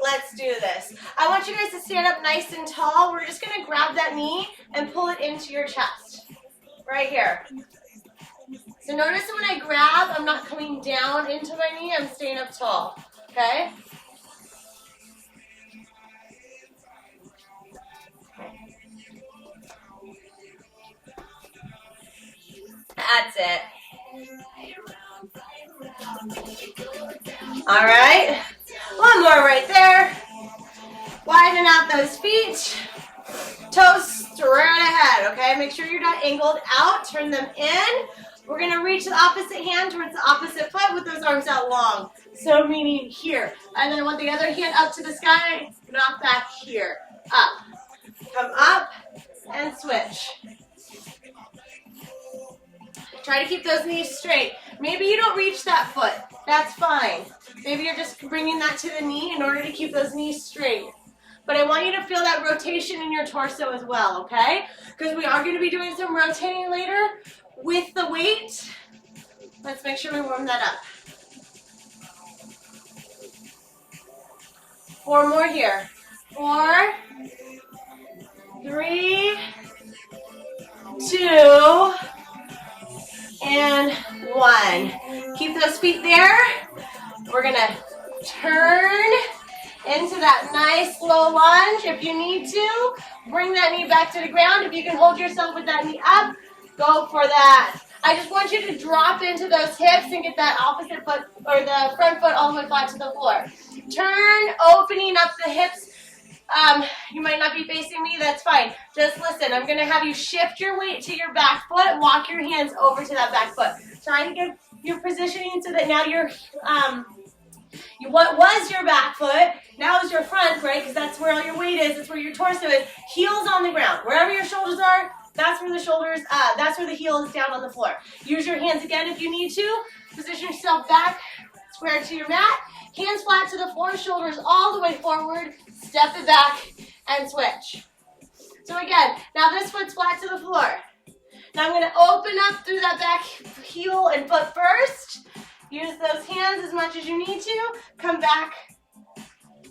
Let's do this. I want you guys to stand up nice and tall. We're just going to grab that knee and pull it into your chest. Right here. So notice when I grab, I'm not coming down into my knee. I'm staying up tall. Okay? That's it. All right. One more right there. Widen out those feet. Toes straight ahead, okay? Make sure you're not angled out. Turn them in. We're going to reach the opposite hand towards the opposite foot with those arms out long. So meaning here. And then I want the other hand up to the sky, not back here. Up. Come up and switch. Try to keep those knees straight. Maybe you don't reach that foot. That's fine. Maybe you're just bringing that to the knee in order to keep those knees straight. But I want you to feel that rotation in your torso as well, okay? Because we are going to be doing some rotating later with the weight. Let's make sure we warm that up. 4 more here. 4, 3, 2, and 1. Keep those feet there. We're going to turn into that nice low lunge. If you need to, bring that knee back to the ground. If you can hold yourself with that knee up, go for that. I just want you to drop into those hips and get that opposite foot or the front foot all the way flat to the floor. Turn, opening up the hips. You might not be facing me, that's fine. Just listen, I'm going to have you shift your weight to your back foot, walk your hands over to that back foot. Trying to get your positioning so that now you're, what was your back foot, now is your front, right? Because that's where all your weight is, that's where your torso is. Heels on the ground. Wherever your shoulders are, that's where the shoulders, that's where the heel is down on the floor. Use your hands again if you need to. Position yourself back, square to your mat. Hands flat to the floor, shoulders all the way forward. Step it back and switch. So again, now this foot's flat to the floor. Now I'm going to open up through that back heel and foot first. Use those hands as much as you need to. Come back.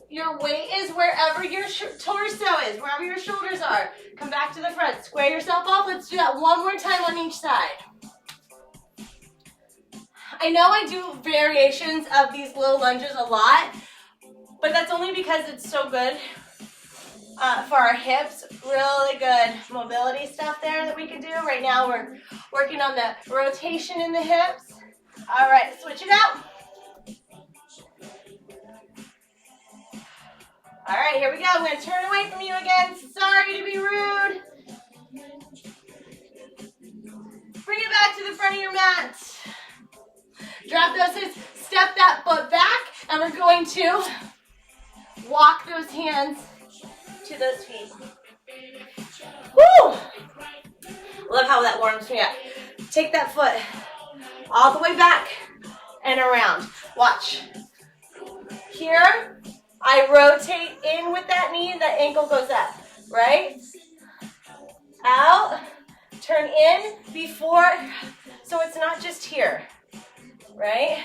Your weight is wherever your torso is, wherever your shoulders are. Come back to the front. Square yourself off. Let's do that one more time on each side. I know I do variations of these low lunges a lot, but that's only because it's so good for our hips. Really good mobility stuff there that we can do. Right now we're working on the rotation in the hips. All right, switch it out. All right, here we go. I'm going to turn away from you again. Sorry to be rude. Bring it back to the front of your mat. Drop those hips, step that foot back, and we're going to walk those hands to those feet. Woo! Love how that warms me up. Take that foot all the way back and around. Watch. Here, I rotate in with that knee, and that ankle goes up, right? Out, turn in before, so it's not just here. Right?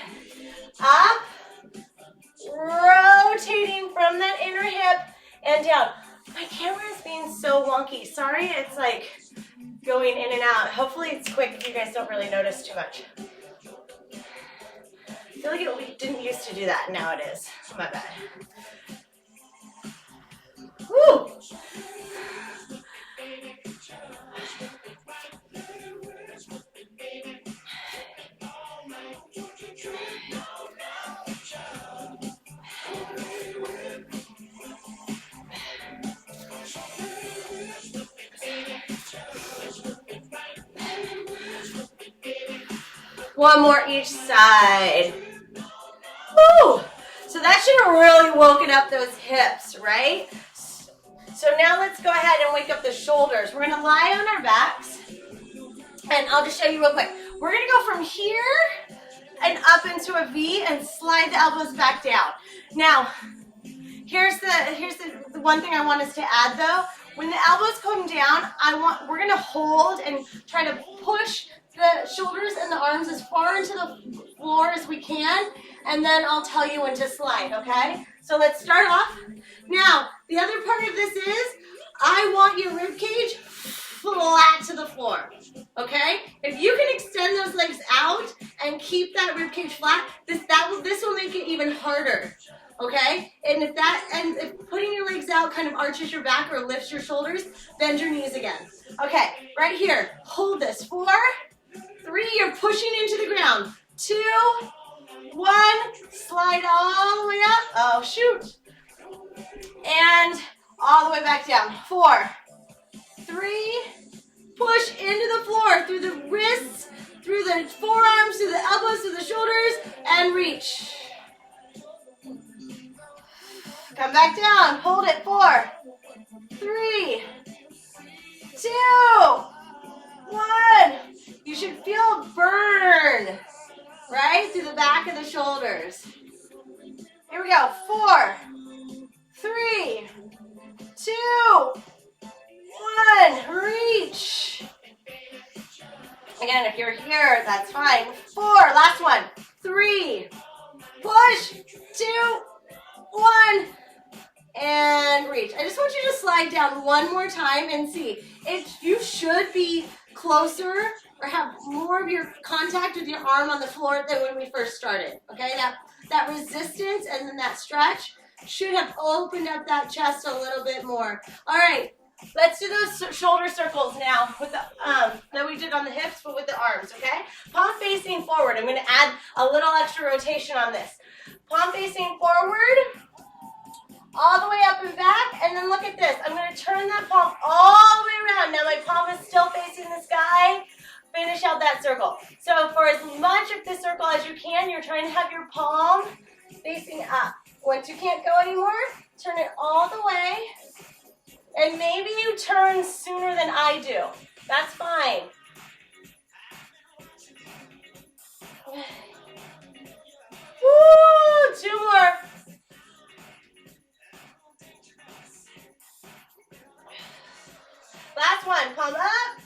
Up, rotating from that inner hip and down. My camera is being so wonky. Sorry, it's like going in and out. Hopefully it's quick if you guys don't really notice too much. I feel like we didn't used to do that. Now it is. My bad. Woo! One more each side. Woo! So that should have really woken up those hips, right? So now let's go ahead and wake up the shoulders. We're going to lie on our backs. And I'll just show you real quick. We're going to go from here and up into a V and slide the elbows back down. Now, here's the one thing I want us to add though. When the elbows come down, we're going to hold and try to push the shoulders and the arms as far into the floor as we can, and then I'll tell you when to slide, okay? So let's start off. Now, the other part of this is, I want your rib cage flat to the floor, okay? If you can extend those legs out and keep that rib cage flat, this will make it even harder, okay? And if putting your legs out kind of arches your back or lifts your shoulders, bend your knees again. Okay, right here, hold this. 4, 3, you're pushing into the ground. 2, 1, slide all the way up. Oh, shoot. And all the way back down. 4, 3, push into the floor through the wrists, through the forearms, through the elbows, through the shoulders, and reach. Come back down. Hold it. 4, 3, 2, 1. You should feel burn right through the back of the shoulders. Here we go. 4, 3, 2, 1. Reach. Again, if you're here, that's fine. 4. Last one. 3. Push. 2, 1. And reach. I just want you to slide down one more time and see. You should be closer or have more of your contact with your arm on the floor than when we first started. Okay, that resistance and then that stretch should have opened up that chest a little bit more. All right, let's do those shoulder circles now with the that we did on the hips, but with the arms. Okay, palm facing forward. I'm going to add a little extra rotation on this. Palm facing forward. All the way up and back, and then look at this. I'm going to turn that palm all the way around. Now my palm is still facing the sky. Finish out that circle. So for as much of the circle as you can, you're trying to have your palm facing up. Once you can't go anymore, turn it all the way. And maybe you turn sooner than I do. That's fine. Woo! 2 more. Last one, palm up.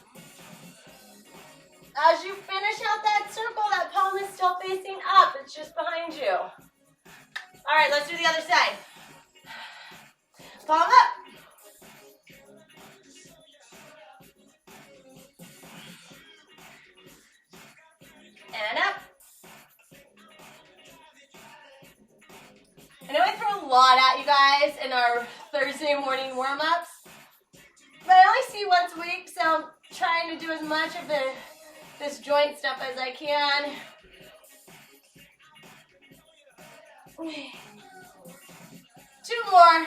As you finish out that circle, that palm is still facing up. It's just behind you. All right, let's do the other side. Palm up. And up. I know I throw a lot at you guys in our Thursday morning warm-ups. But I only see you once a week, so I'm trying to do as much of this joint stuff as I can. 2 more.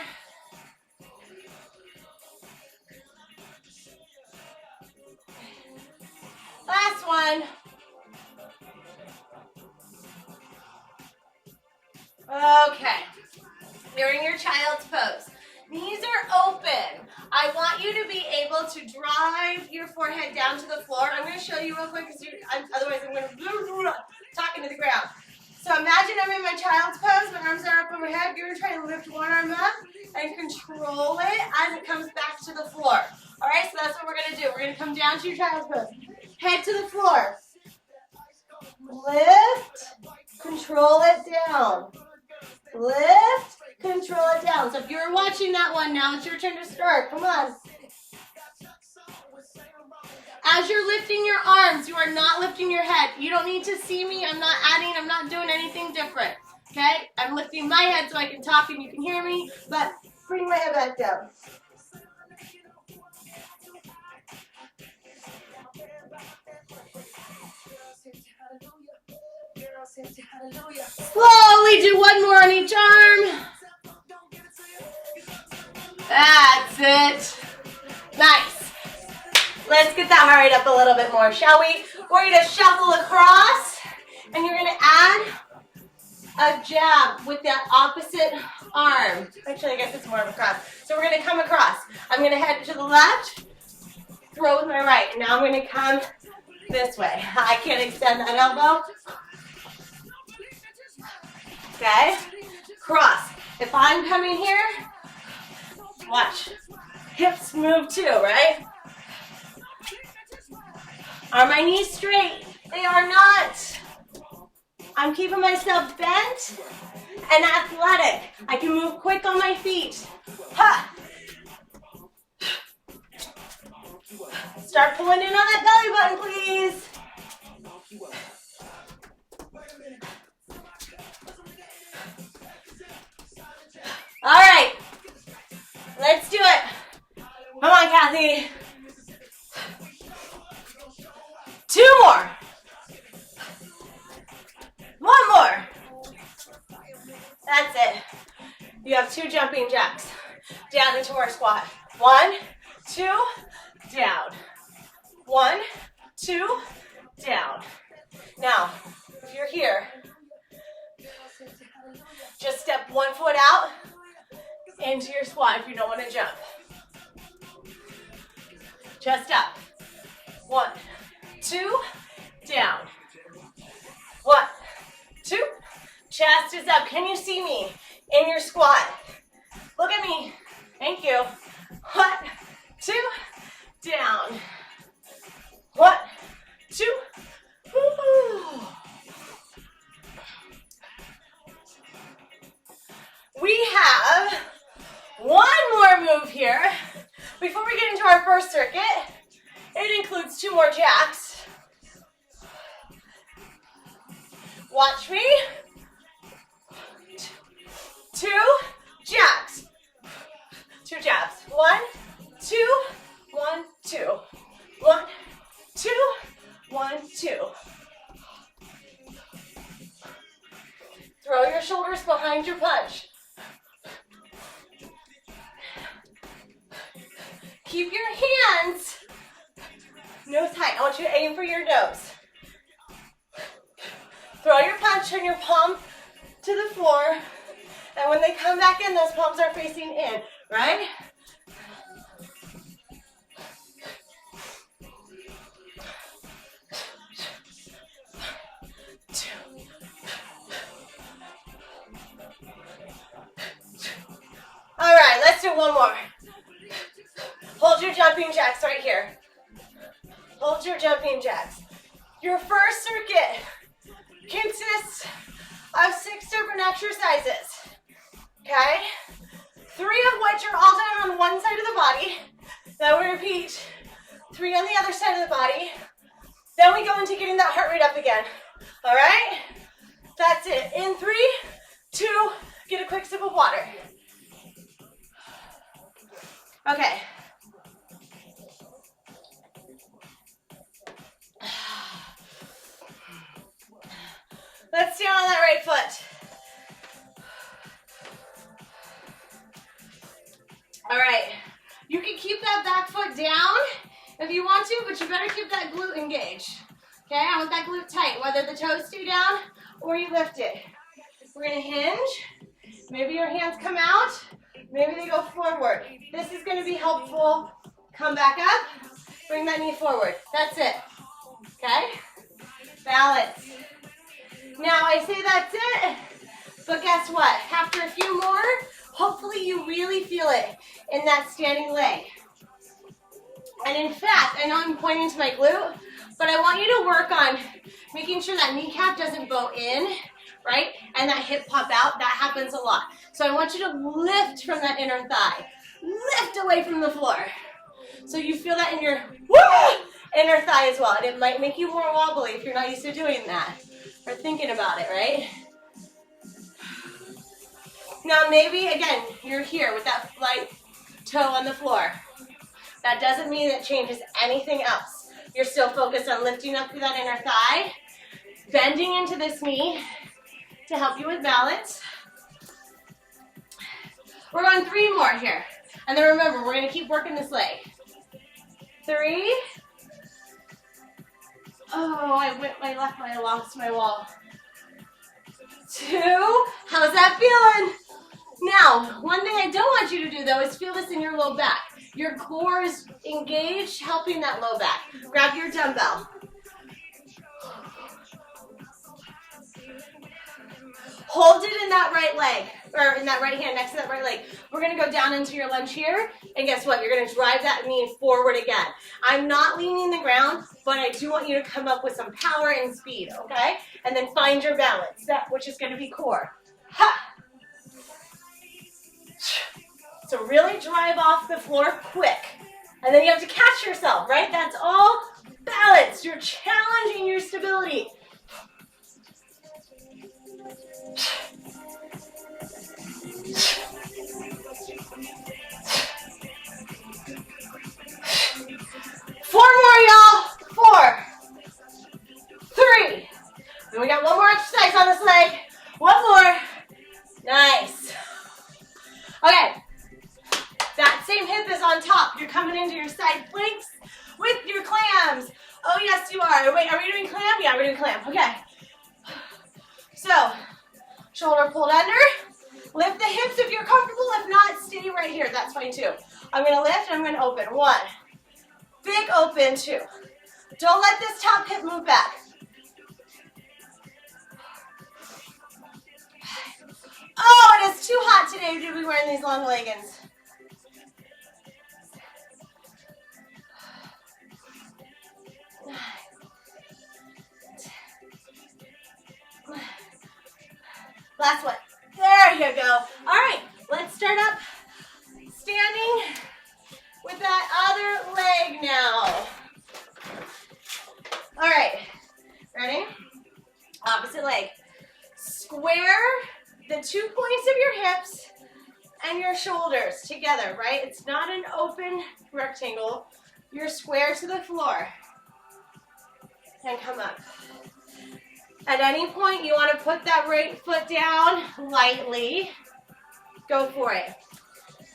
Last one. Okay. You're in your child's pose. Knees are open. I want you to be able to drive your forehead down to the floor. I'm going to show you real quick because otherwise I'm going to talk into the ground. So imagine I'm in my child's pose. My arms are up overhead. You're going to try to lift one arm up and control it as it comes back to the floor. All right, so that's what we're going to do. We're going to come down to your child's pose. Head to the floor. Lift. Control it down. Lift. Control it down. So if you're watching that one, now it's your turn to start. Come on. As you're lifting your arms, you are not lifting your head. You don't need to see me. I'm not adding. I'm not doing anything different. Okay? I'm lifting my head so I can talk and you can hear me, but bring my head back down. Slowly do one more on each arm. That's it. Nice. Let's get that heart up a little bit more, shall we? We're going to shuffle across, and you're going to add a jab with that opposite arm. Actually, I guess it's more of a cross. So we're going to come across. I'm going to head to the left, throw with my right. Now I'm going to come this way. I can't extend that elbow. Okay? Cross. If I'm coming here, watch. Hips move too, right? Are my knees straight? They are not. I'm keeping myself bent and athletic. I can move quick on my feet. Ha! Start pulling in on that belly button, please. All right, let's do it. Come on, Kathy. 2 more. 1 more. That's it. You have 2 jumping jacks. Down into our squat. 1, 2, down. 1, 2, down. Now, if you're here, just step 1 foot out into your squat if you don't want to jump. Chest up. 1, 2, down. 1, 2, chest is up. Can you see me in your squat? Look at me. Thank you. 1, 2, down. 1, 2. Woo. We have 1 more move here before we get into our first circuit. It includes 2 more jacks. Watch me. 2 jacks. 2 jabs. 1, 2, 1, 2. 1, 2, 1, 2. Throw your shoulders behind your punch. Keep your hands nose height. I want you to aim for your nose. Throw your punch and your palm to the floor. And when they come back in, those palms are facing in, right? All right, let's do 1 more. Hold your jumping jacks right here. Hold your jumping jacks. Your first circuit consists of 6 different exercises, okay? 3 of which are all done on one side of the body. Then we repeat 3 on the other side of the body. Then we go into getting that heart rate up again, all right? That's it. In 3, 2, get a quick sip of water. Okay. Let's stand on that right foot. All right. You can keep that back foot down if you want to, but you better keep that glute engaged. Okay, I want that glute tight, whether the toes stay down or you lift it. We're gonna hinge. Maybe your hands come out. Maybe they go forward. This is gonna be helpful. Come back up. Bring that knee forward. That's it. Okay? Balance. Now I say that's it, but guess what? After a few more, hopefully you really feel it in that standing leg. And in fact, I know I'm pointing to my glute, but I want you to work on making sure that kneecap doesn't bow in, right? And that hip pop out. That happens a lot. So I want you to lift from that inner thigh. Lift away from the floor. So you feel that in your inner thigh as well. And it might make you more wobbly if you're not used to doing that or thinking about it, right? Now maybe, again, you're here with that light toe on the floor. That doesn't mean it changes anything else. You're still focused on lifting up through that inner thigh, bending into this knee to help you with balance. We're going 3 more here. And then remember, we're going to keep working this leg. 3. Oh, I lost my wall. 2. How's that feeling? Now, one thing I don't want you to do, though, is feel this in your low back. Your core is engaged, helping that low back. Grab your dumbbell. Hold it in that right leg. or in that right hand next to that right leg. We're gonna go down into your lunge here, and guess what? You're gonna drive that knee forward again. I'm not leaning the ground, but I do want you to come up with some power and speed, okay? And then find your balance, which is gonna be core. Ha! So really drive off the floor quick. And then you have to catch yourself, right? That's all balance. You're challenging your stability. Four more, y'all. 4, 3. And we got one more exercise on this leg. One more. Nice. Okay. That same hip is on top. You're coming into your side planks with your clams. Oh, yes, you are. Wait, are we doing clam? Yeah, we're doing clam. Okay. So, shoulder pulled under. Lift the hips if you're comfortable. If not, stay right here. That's fine too. I'm going to lift and I'm going to open. 1. Big open. 2. Don't let this top hip move back. Oh, it is too hot today to be wearing these long leggings. Last one. There you go. All right, let's start up standing with that other leg now. All right, ready? Opposite leg. Square the 2 points of your hips and your shoulders together, right? It's not an open rectangle. You're square to the floor. And come up. At any point, you want to put that right foot down lightly. Go for it.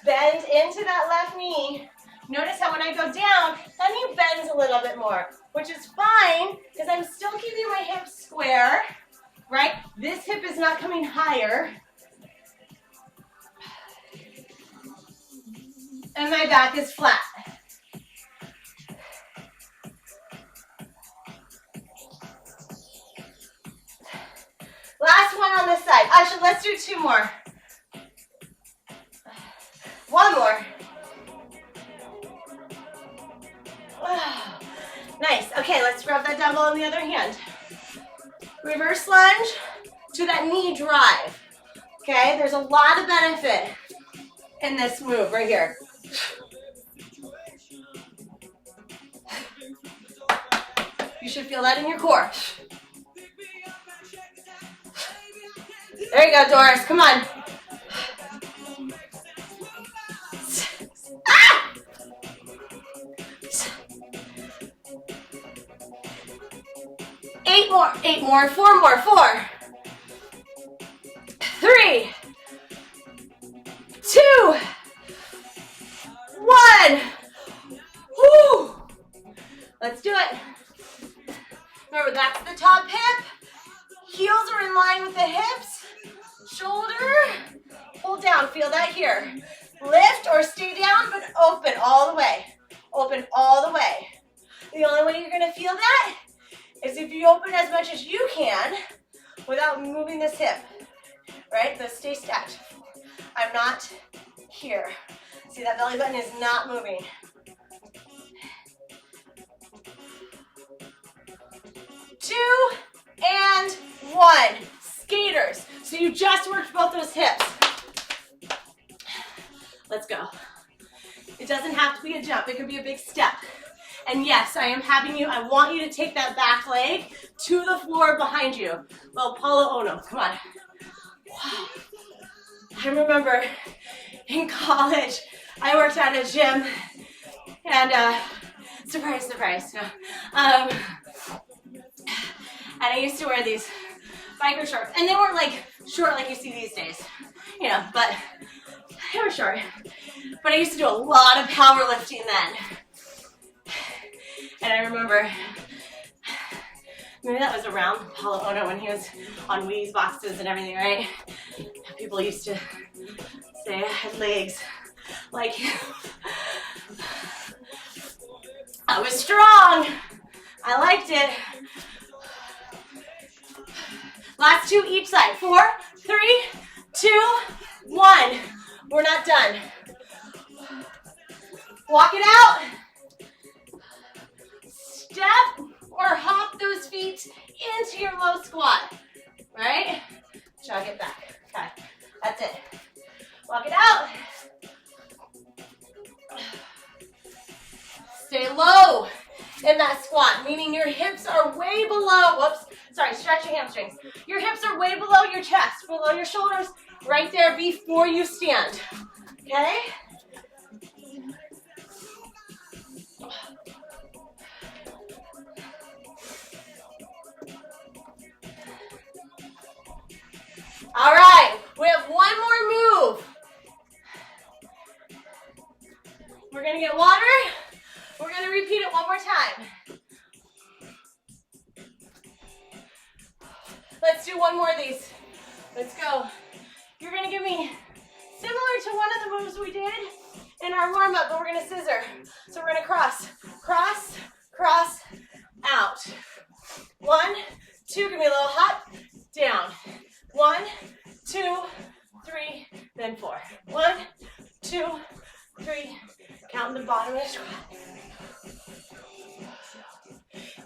Bend into that left knee. Notice how when I go down, that knee bends a little bit more, which is fine because I'm still keeping my hips square, right? This hip is not coming higher. And my back is flat. Last one on this side. Actually, let's do 2 more. 1 more. Wow. Nice. Okay, let's grab that dumbbell in the other hand. Reverse lunge to that knee drive. Okay, there's a lot of benefit in this move right here. You should feel that in your core. There you go, Doris. Come on. Ah! 8 more. 8 more. 4 more. 4. 3. 2. 1. Woo! Let's do it. Remember, that's the top hip. Heels are in line with the hips. Shoulder, hold down, feel that here. Lift or stay down, but open all the way. Open all the way. The only way you're gonna feel that is if you open as much as you can without moving this hip, right? So stay stacked. I'm not here. See, that belly button is not moving. Two and 1. Skaters. So you just worked both those hips. Let's go. It doesn't have to be a jump. It could be a big step. And yes, I am having you, I want you to take that back leg to the floor behind you. Well, Paulo Ono, come on. Wow. I remember in college, I worked at a gym and surprise, surprise. No. And I used to wear these biker shorts, and they weren't like short like you see these days, you know, but they were short. But I used to do a lot of powerlifting then. And I remember, maybe that was around Paulo Ono when he was on Wheeze boxes and everything, right? People used to say I had legs like him. I was strong. I liked it. Last 2 each side. 4, 3, 2, one. We're not done. Walk it out. Step or hop those feet into your low squat. Right? Jog it back. Okay, that's it. Walk it out. Stay low in that squat, meaning your hips are way below, stretch your hamstrings. Your hips are way below your chest, below your shoulders, right there before you stand, okay? All right, we have one more move. We're gonna get water. We're gonna repeat it one more time. Let's do one more of these. Let's go. You're gonna give me similar to one of the moves we did in our warm-up, but we're gonna scissor. So we're gonna cross, cross, cross, out. 1, 2, give me a little hop, down. 1, 2, 3, then 4. 1, 2, 3, count the bottom of the squat.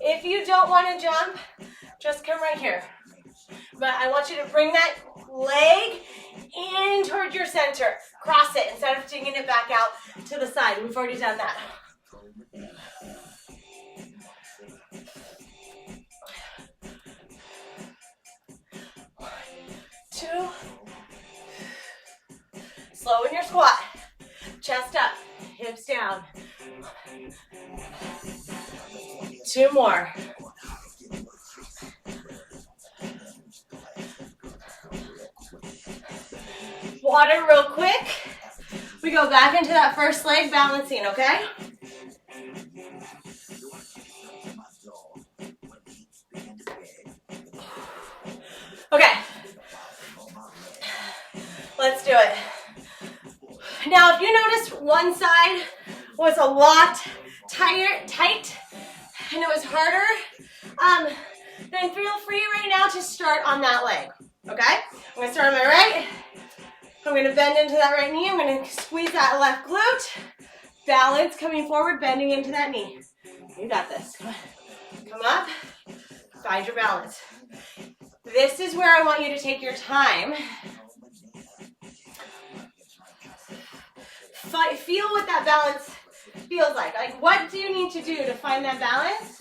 If you don't want to jump, just come right here. But I want you to bring that leg in towards your center. Cross it instead of taking it back out to the side. We've already done that. 1, 2. Slow in your squat. Chest up, hips down. 2 more. Water real quick. We go back into that first leg balancing, okay? Okay. Let's do it. Now, if you noticed one side was a lot tight, and it was harder, then feel free right now to start on that leg, okay? I'm gonna start on my right. I'm gonna bend into that right knee. I'm gonna squeeze that left glute. Balance coming forward, bending into that knee. You got this. Come up, find your balance. This is where I want you to take your time. Feel what that balance feels like. Like, what do you need to do to find that balance?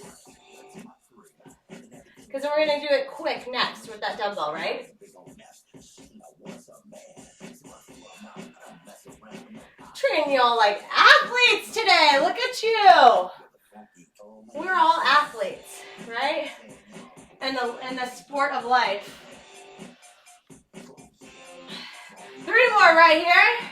Because we're going to do it quick next with that dumbbell, right? Treating you all like athletes today. Look at you. We're all athletes, right? In the sport of life. 3 more right here.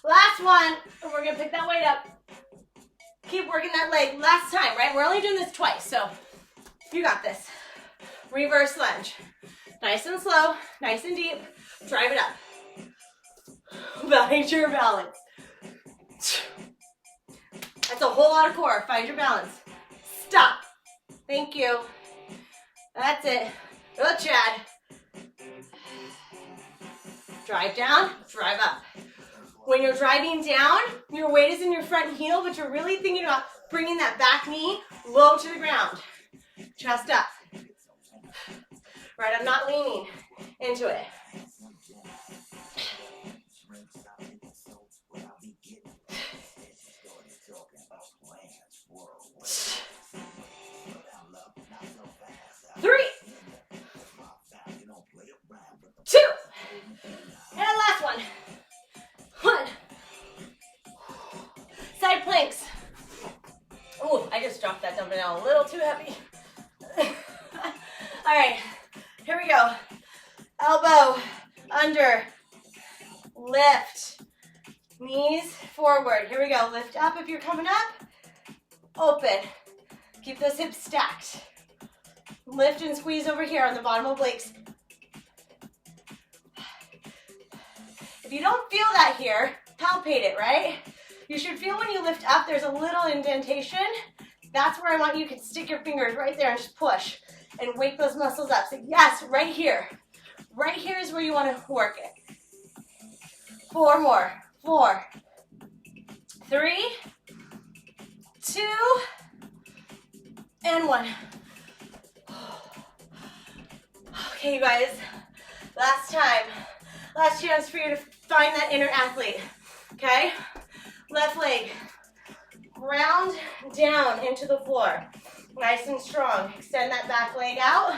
Last one, and we're gonna pick that weight up. Keep working that leg. Last time, right? We're only doing this twice, so you got this. Reverse lunge. Nice and slow, nice and deep. Drive it up. Find your balance. That's a whole lot of core. Find your balance. Stop. Thank you. That's it. Good, Chad. Drive down, drive up. When you're driving down, your weight is in your front heel, but you're really thinking about bringing that back knee low to the ground. Chest up. Right, I'm not leaning into it. Three. 2. And last one. 1. Side planks. Oh, I just dropped that dumbbell a little too heavy. All right, here we go. Elbow under, lift, knees forward. Here we go. Lift up if you're coming up. Open. Keep those hips stacked. Lift and squeeze over here on the bottom of obliques. If you don't feel that here, palpate it, right? You should feel when you lift up, there's a little indentation. That's where I want you can stick your fingers right there and just push and wake those muscles up. So yes, right here. Right here is where you want to work it. 4 more. 4, 3, 2, and 1. Okay, you guys, last time. Last chance for you to find that inner athlete. Okay? Left leg. Round down into the floor. Nice and strong. Extend that back leg out.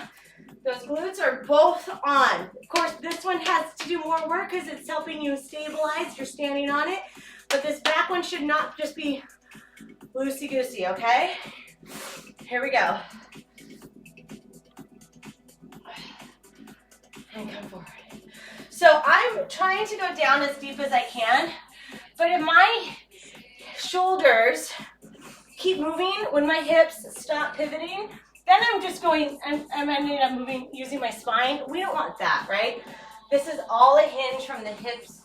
Those glutes are both on. Of course, this one has to do more work because it's helping you stabilize. You're standing on it. But this back one should not just be loosey-goosey, okay? Here we go. And come forward. So I'm trying to go down as deep as I can, but if my shoulders keep moving, when my hips stop pivoting, then I'm just going, I'm ending up moving, using my spine. We don't want that, right? This is all a hinge from the hips.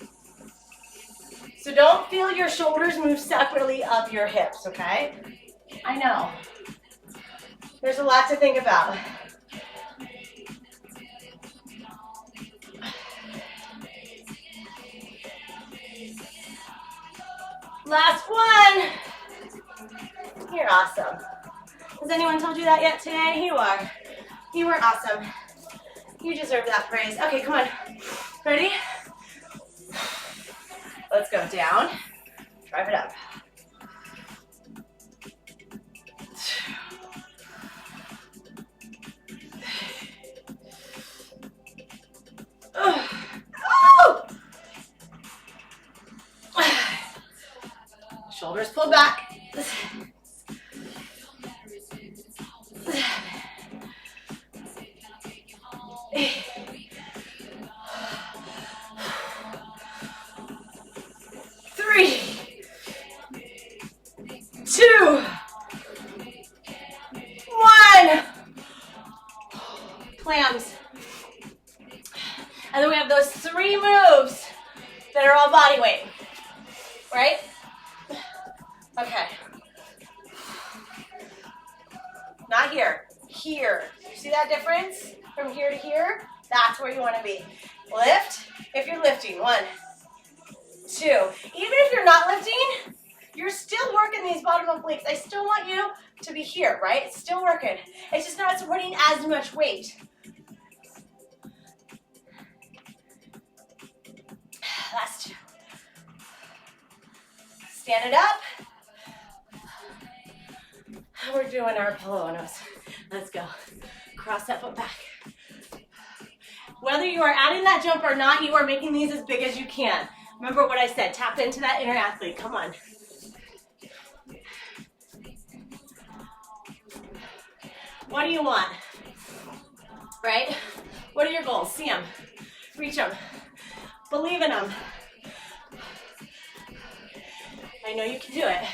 So don't feel your shoulders move separately of your hips, okay? I know. There's a lot to think about. Last one. You're awesome. Has anyone told you that yet today? You are. You are awesome. You deserve that praise. Okay, come on. Ready? Let's go down. Drive it up. Oh! Shoulders pulled back. 3, 2, 1. Clams. And then we have those 3 moves that are all body weight, right? Okay. Not here. Here. You see that difference from here to here? That's where you want to be. Lift if you're lifting. 1, 2. Even if you're not lifting, you're still working these bottom obliques. I still want you to be here, right? It's still working. It's just not supporting as much weight. Last 2. Stand it up. We're doing our pillow-nos. Let's go. Cross that foot back. Whether you are adding that jump or not, you are making these as big as you can. Remember what I said. Tap into that inner athlete. Come on. What do you want? Right? What are your goals? See them. Reach them. Believe in them. I know you can do it.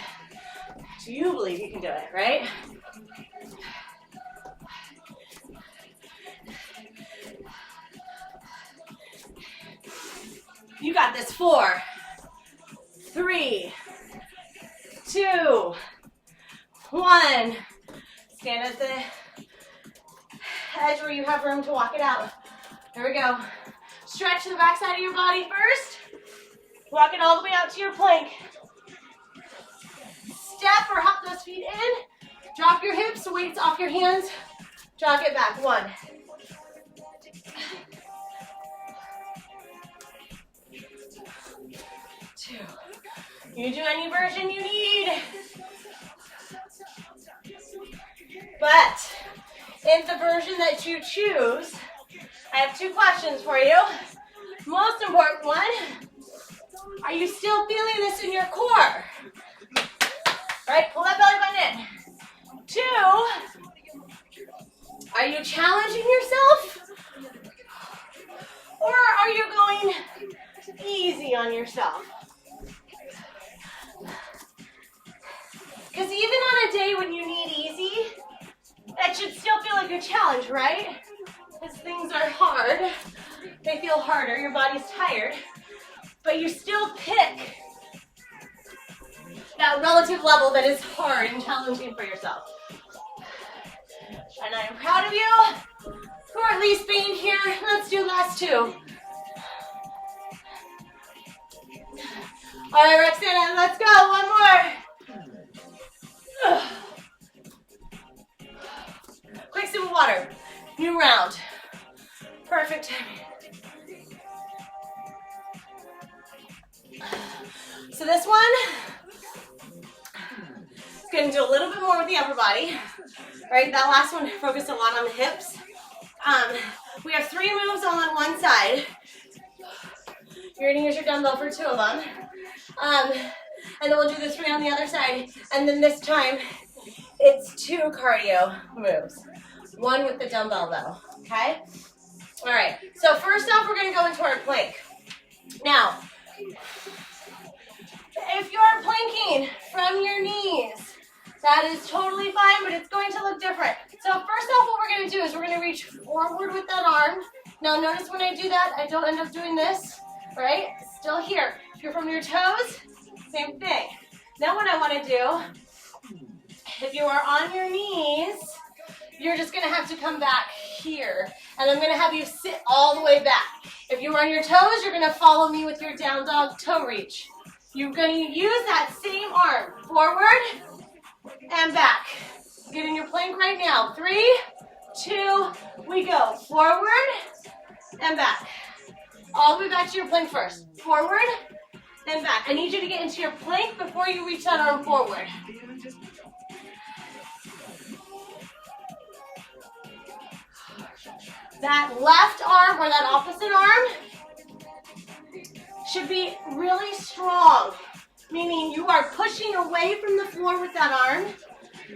Do you believe you can do it, right? You got this. 4, 3, 2, 1. Stand at the edge where you have room to walk it out. There we go. Stretch the back side of your body first. Walk it all the way out to your plank. Step or hop those feet in. Drop your hips, weights off your hands. Jog it back. 1. 2. You do any version you need. But in the version that you choose, I have 2 questions for you. Most important one, are you still feeling this in your core? Right, pull that belly button in. 2, are you challenging yourself? Or are you going easy on yourself? Because even on a day when you need easy, that should still feel like a challenge, right? Because things are hard. They feel harder. Your body's tired. But you still pick that relative level that is hard and challenging for yourself. And I'm proud of you for at least being here. Let's do last two. All right, Roxana, let's go. One more. Quick sip of water. New round. Perfect timing. So this one is going to do a little bit more with the upper body. Right, that last one focused a lot on the hips. We have 3 moves on one side. You're going to use your dumbbell for 2 of them. And then we'll do the 3 on the other side. And then this time, it's 2 cardio moves. 1 with the dumbbell though, okay? All right, so first off, we're going to go into our plank. Now, if you're planking from your knees, that is totally fine, but it's going to look different. So first off, what we're going to do is we're going to reach forward with that arm. Now notice when I do that, I don't end up doing this, right? Still here. If you're from your toes, same thing. Now what I want to do, if you are on your knees, you're just going to have to come back here. And I'm going to have you sit all the way back. If you're on your toes, you're going to follow me with your down dog toe reach. You're going to use that same arm, forward and back. Get in your plank right now. 3, 2, we go. Forward and back. All the way back to your plank first. Forward and back. I need you to get into your plank before you reach that arm forward. That left arm or that opposite arm should be really strong, meaning you are pushing away from the floor with that arm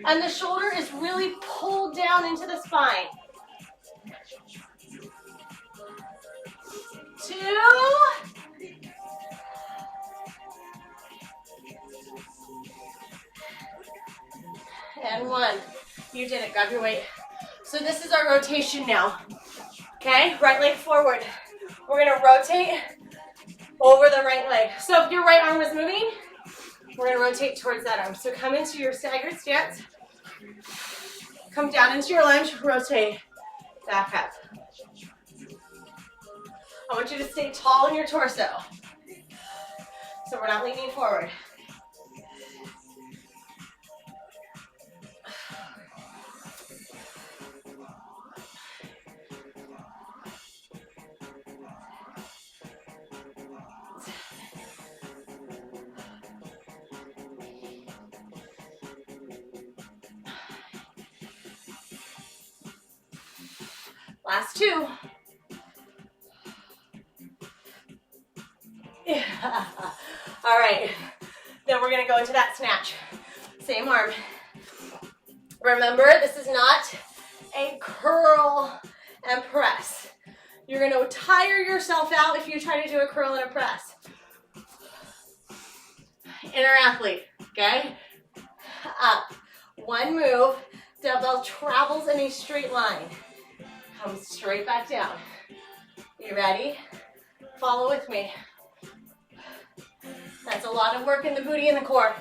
and the shoulder is really pulled down into the spine. 2, and 1. You did it. Grab your weight. So this is our rotation now. Okay, right leg forward. We're going to rotate over the right leg. So if your right arm was moving, we're going to rotate towards that arm. So come into your staggered stance. Come down into your lunge, rotate back up. I want you to stay tall in your torso. So we're not leaning forward. Last 2. Yeah. All right. Then we're going to go into that snatch. Same arm. Remember, this is not a curl and press. You're going to tire yourself out if you try to do a curl and a press. Inner athlete, okay? Up. 1 move. Dumbbell travels in a straight line. Comes straight back down. You ready? Follow with me. That's a lot of work in the booty and the core.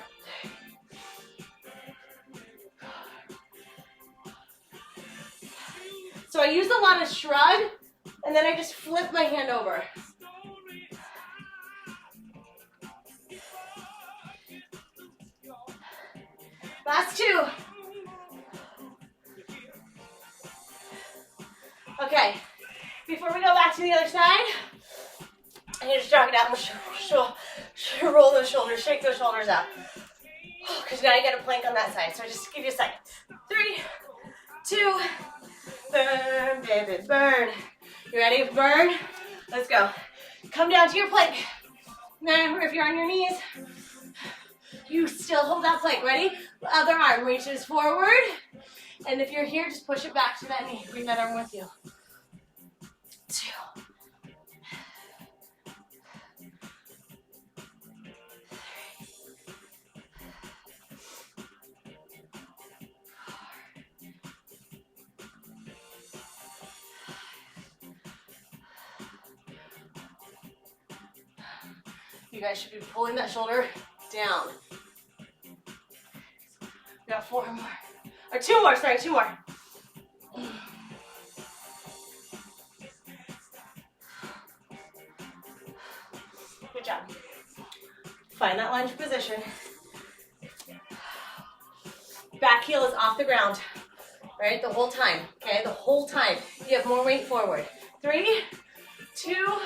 So I use a lot of shrug, and then I just flip my hand over. Last 2. Okay, before we go back to the other side, I need to jog it out and roll those shoulders, shake those shoulders out. Because now you got a plank on that side, so just give you a second. 3, 2, burn, baby, burn. You ready? Burn. Let's go. Come down to your plank. Now, if you're on your knees, you still hold that plank. Ready? Other arm reaches forward. And if you're here, just push it back to that knee. Bring that arm with you. 2. You guys should be pulling that shoulder down. 4 more. Or 2 more, sorry, 2 more. Good job. Find that lunge position. Back heel is off the ground, right? The whole time, okay? The whole time. You have more weight forward. 3, 2.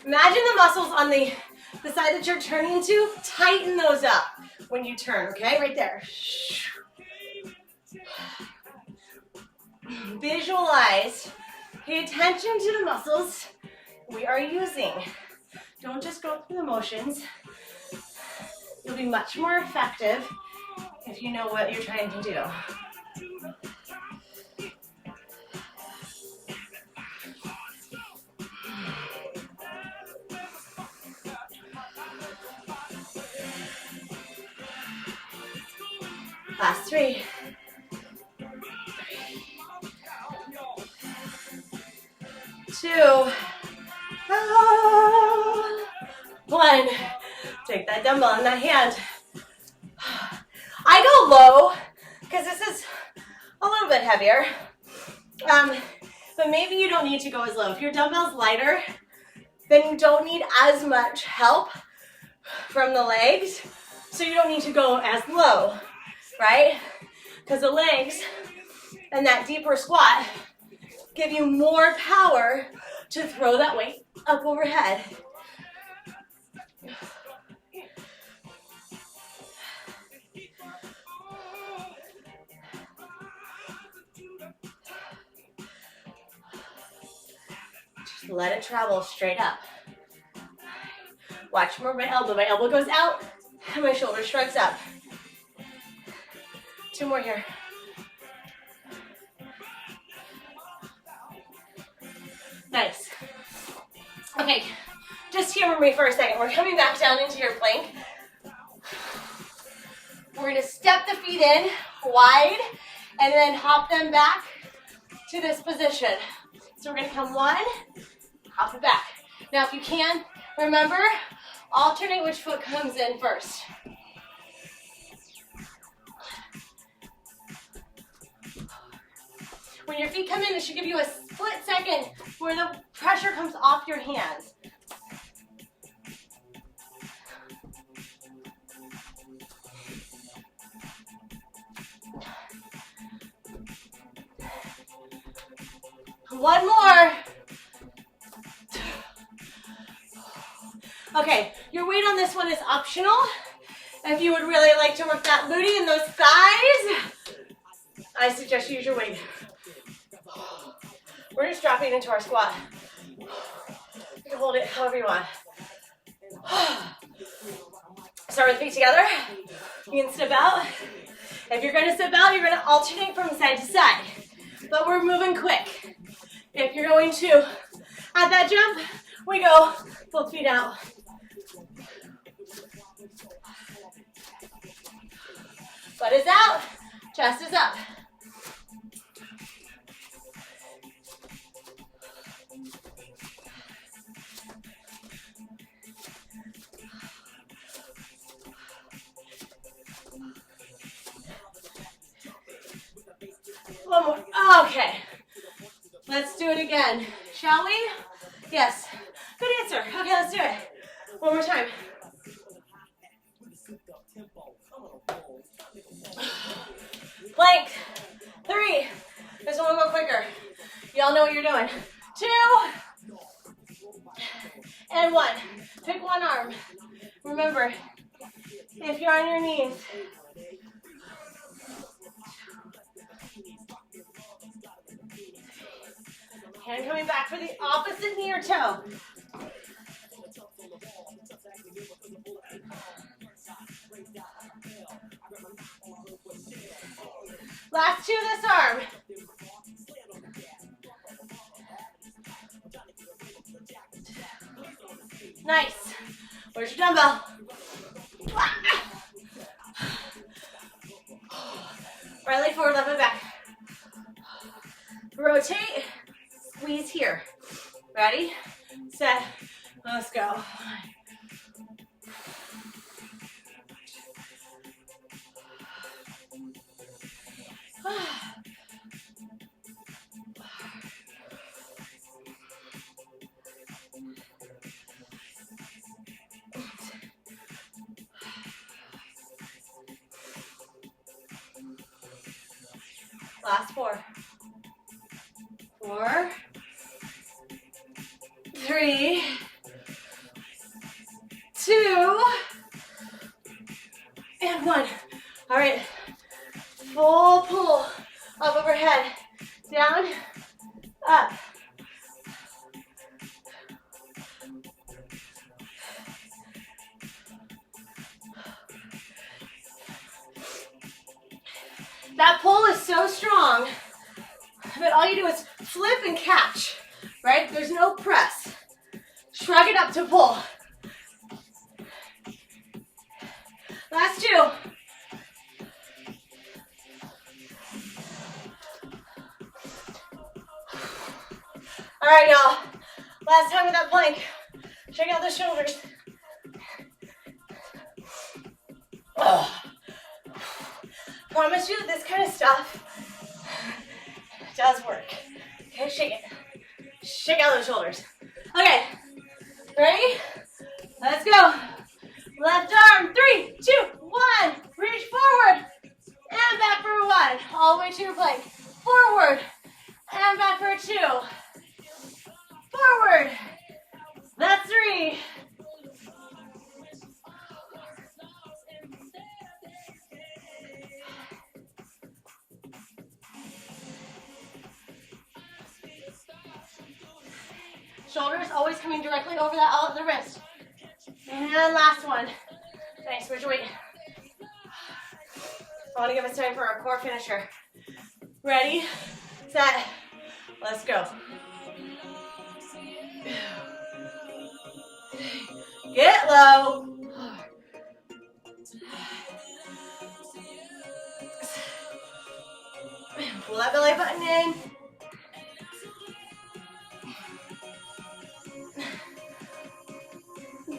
Imagine the muscles on the side that you're turning to, tighten those up when you turn, okay? Right there. Visualize. Pay attention to the muscles we are using. Don't just go through the motions. You'll be much more effective if you know what you're trying to do. Last 3. 2. 1. Take that dumbbell in that hand. I go low because this is a little bit heavier. But maybe you don't need to go as low. If your dumbbell's lighter, then you don't need as much help from the legs, so you don't need to go as low, right? Because the legs and that deeper squat give you more power to throw that weight up overhead. Just let it travel straight up. Watch more my elbow. My elbow goes out and my shoulder shrugs up. 2 more here. Nice. Okay, just humor me for a second. We're coming back down into your plank. We're going to step the feet in wide and then hop them back to this position. So we're going to come 1, hop it back. Now if you can, remember, alternate which foot comes in first. When your feet come in, it should give you a split second where the pressure comes off your hands. One more. Okay, your weight on this one is optional. If you would really like to work that booty and those thighs, I suggest you use your weight. We're just dropping into our squat. You can hold it however you want. Start with feet together. You can step out. If you're going to step out, you're going to alternate from side to side. But we're moving quick. If you're going to add that jump, we go both feet out. Butt is out, chest is up. One more. Okay. Let's do it again. Shall we? Yes. Good answer. Okay, let's do it. One more time. Plank. 3. This one will go quicker. Y'all know what you're doing. 2. And 1. Pick one arm. Remember, if you're on your knees, hand coming back for the opposite knee or toe. Last 2 this arm. Nice. Where's your dumbbell? Right leg forward, left leg back. Rotate. Squeeze here, Ready, set, let's go. Last 4. 4, 3, 2, and 1. All right, full pull up overhead, down, up. That pull is so strong, but all you do is flip and catch, right? There's no press. Shrug it up to pull. Last 2. All right, y'all. Last time with that plank. Check out the shoulders. Promise you this kind of stuff does work. Okay, shake it. Shake out those shoulders. Okay, ready? Let's go. Left arm, 3, 2, 1. Reach forward and back for 1. All the way to your plank. Forward and back for 2. Forward. That's 3. Shoulders always coming directly over the wrist. And last one. Nice, switch weight. I want to give us time for our core finisher. Ready, set, let's go. Get low. Pull that belly button in.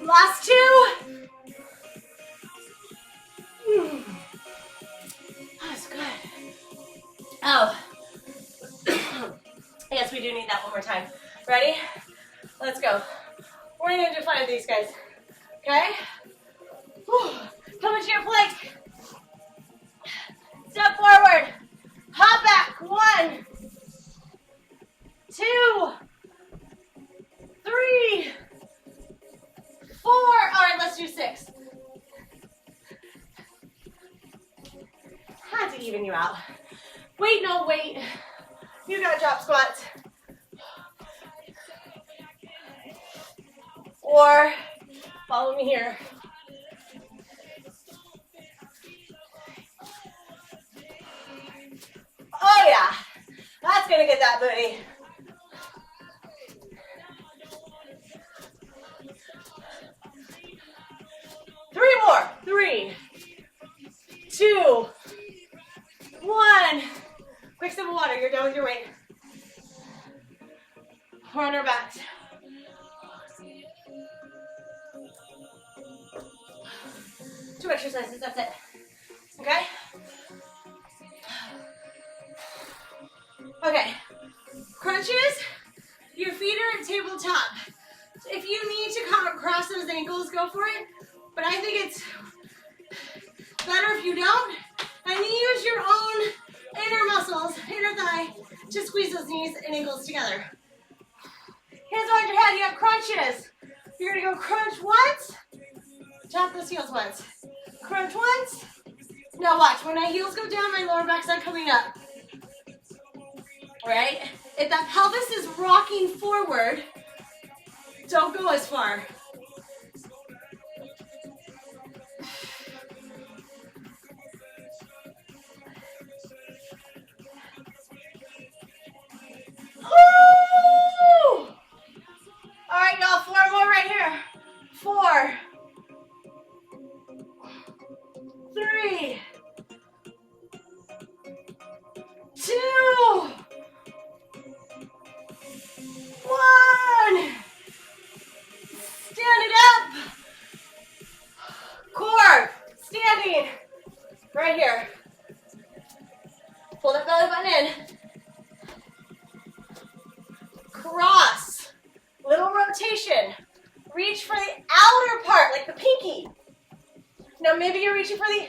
Last 2. That's good. Oh. Yes, we do need that one more time. Ready? Let's go. We're gonna do 5 of these, guys. Okay? Come into your plank. Step forward. Hop back. 1, 2, 3, 4. All right, let's do 6. Had to even you out. Wait, no, wait. You got drop squats. Or follow me here. Oh yeah, that's gonna get that booty. Three more. 3, 2, 1. Quick sip of water. You're done with your weight. We're on our backs. Two exercises, that's it. Okay? Okay. Crunches, your feet are at tabletop. If you need to come across those ankles, go for it. But I think it's better if you don't. And you use your own inner muscles, inner thigh, to squeeze those knees and ankles together. Hands behind your head, you have crunches. You're gonna go crunch once, tap those heels once. Crunch once. Now watch, when my heels go down, my lower back's not coming up. Right? If that pelvis is rocking forward, don't go as far. Woo! All right, y'all, 4 more right here. 4, 3, 2, 1. rotation. Reach for the outer part, like the pinky. Now maybe you're reaching for the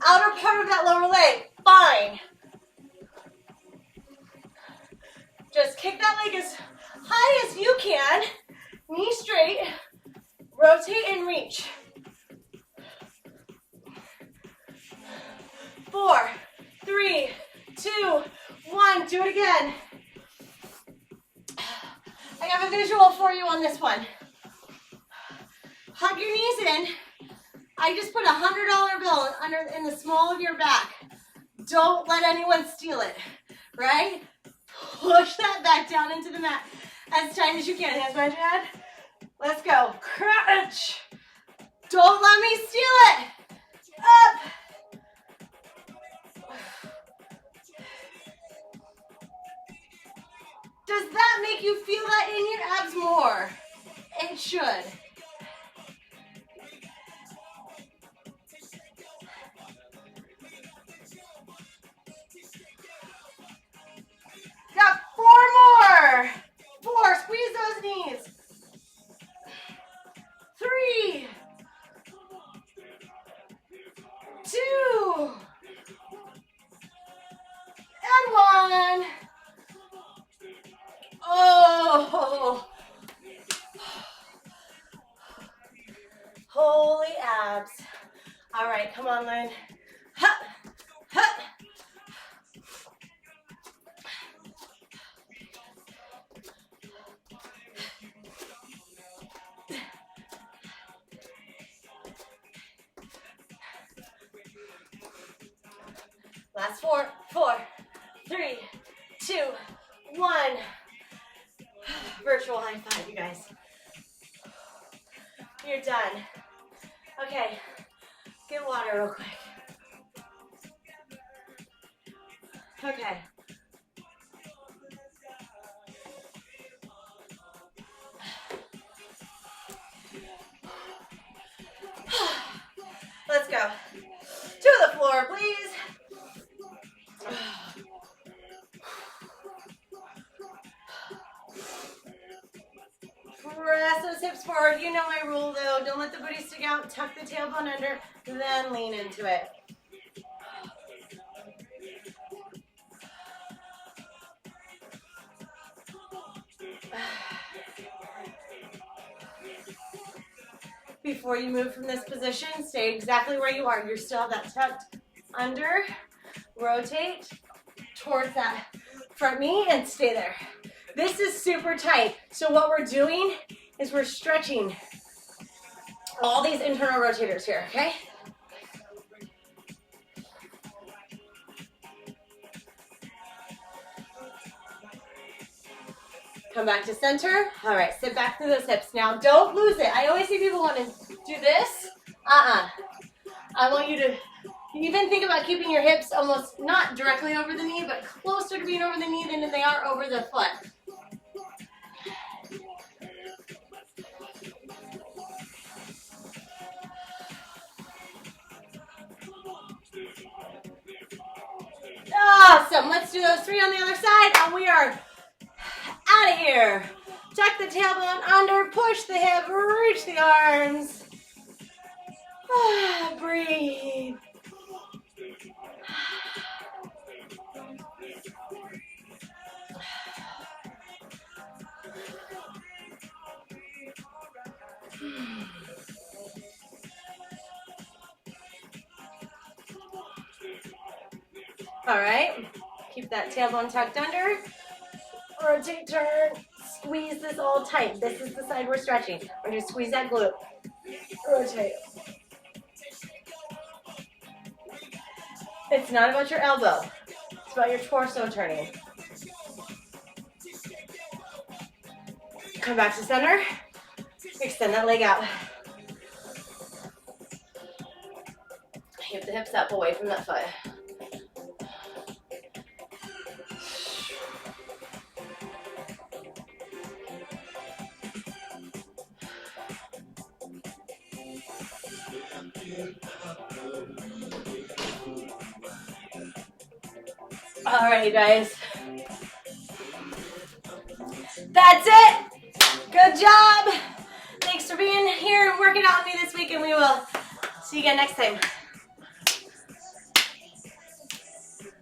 outer part of that lower leg. Fine. Just kick that leg as high as you can. Knee straight. Rotate and reach. 4, 3, 2, 1. Do it again. I have a visual for you on this one. Hug your knees in. I just put a $100 bill in the small of your back. Don't let anyone steal it, right? Push that back down into the mat as tight as you can. Hands behind your head. Let's go. Crunch. Don't let me steal it. Up. Does that make you feel that in your abs more? It should. Got 4 more. 4, squeeze those knees. 3, 2, and 1. Oh, holy abs. All right, come on, Lynn. Hup, hup. Last 4, 3, 2, 1. Virtual high five, you guys. You're done. Okay, get water real quick. Okay. Let's go. To the floor, please. Press those hips forward. You know my rule though. Don't let the booty stick out. Tuck the tailbone under, then lean into it. Before you move from this position, stay exactly where you are. You're still that tucked under. Rotate towards that front knee and stay there. This is super tight. So what we're doing is we're stretching all these internal rotators here, okay? Come back to center. All right, sit back through those hips. Now, don't lose it. I always see people want to do this. I want you to even think about keeping your hips almost not directly over the knee, but closer to being over the knee than they are over the foot. Awesome. Let's do those 3 on the other side, and we are out of here. Tuck the tailbone under, push the hip, reach the arms. Breathe. All right, keep that tailbone tucked under. Rotate, turn, squeeze this all tight. This is the side we're stretching. We're going to squeeze that glute. Rotate. It's not about your elbow. It's about your torso turning. Come back to center. Extend that leg out. Hip the hips up away from that foot. All right, you guys. That's it. Good job. for working out with me this week, and we will see you again next time.